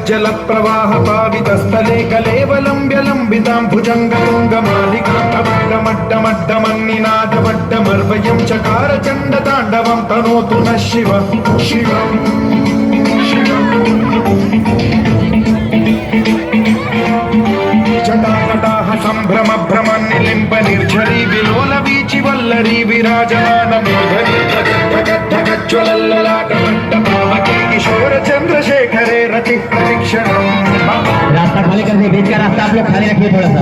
जल प्रवाह पावितस्थले कलेवलम्ब्यलम्बितां भुजङ्गतुङ्गमालिकामड्डमड्डमड्डमन्निनादवड्डमर्वयं चकार चण्डताण्डवं तनोतु नः शिव शिवम् जटाकटाः सम्भ्रम भ्रमन्निलिम्ब निर्झरी विलोल वीचि वल्लरी विराजमान मूर्धनि ज्वलल्ललाटमट्टपावके किशोर चंद्रशेखरे रति परीक्षणम्। रास्ता खाली करके बीच का रास्ता आप लोग खाली रखिए थोड़ा सा।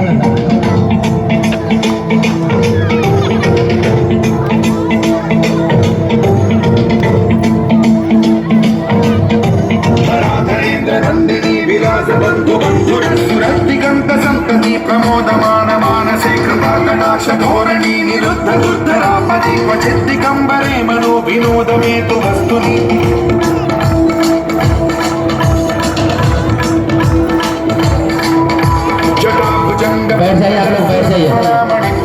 प्रमोदमान मानसे कृपाकटाक्ष धोरणी निरुद्ध दुर्धरापदि क्वचिद्दिगम्बरे मनो विनोदमेतु वस्तुनि जटाभुजंग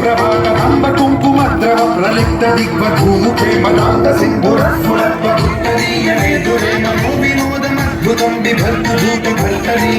प्रभाकदम्ब कुङ्कुमद्रव प्रलिप्त दिग्वधूमुखे मदान्त सिन्धुरस्फुरत्वुत्तरीयणे दुरे मनो विनोदमद्भुतं बिभर्तभूतभर्तरी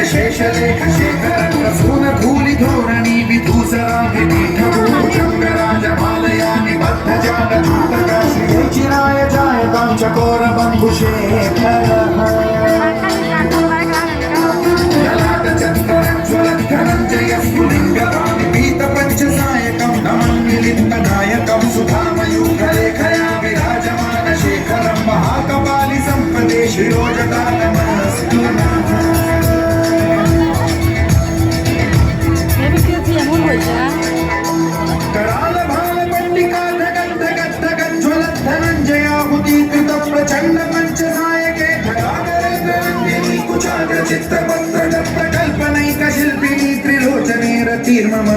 शेषलेख शेखर प्रसून धूलि धोरणी विधूसराजमालया निबद्ध जाल चिराय जायतां चकोर बन्धुशेखर ललाट चन्द्रज्वलद्धनञ्जय स्फुलिङ्गवाणि पीत पञ्चसायकं नमन्मिलितनायकं सुधामयूखलेखया विराजमान शेखरं महाकपालि सम्पदे शिरोजटानमनस्तु कराल भाल पट्टिका धगत् धगत् धगत् ज्वलत् धनञ्जयाहुतीकृत प्रचण्ड पञ्चसायके धराधरेन्द्ररञ्जिनी कुचाग्र चित्तपत्र प्रकल्पनैक शिल्पिनी त्रिलोचने रतिर्मम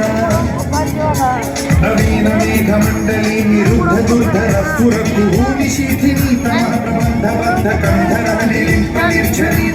नवीन मेघमण्डली निरुद्ध दुर्धर स्फुरद्भूमि शीथिनी तमः प्रबन्धबद्ध कन्धर निलिम्प निर्झरी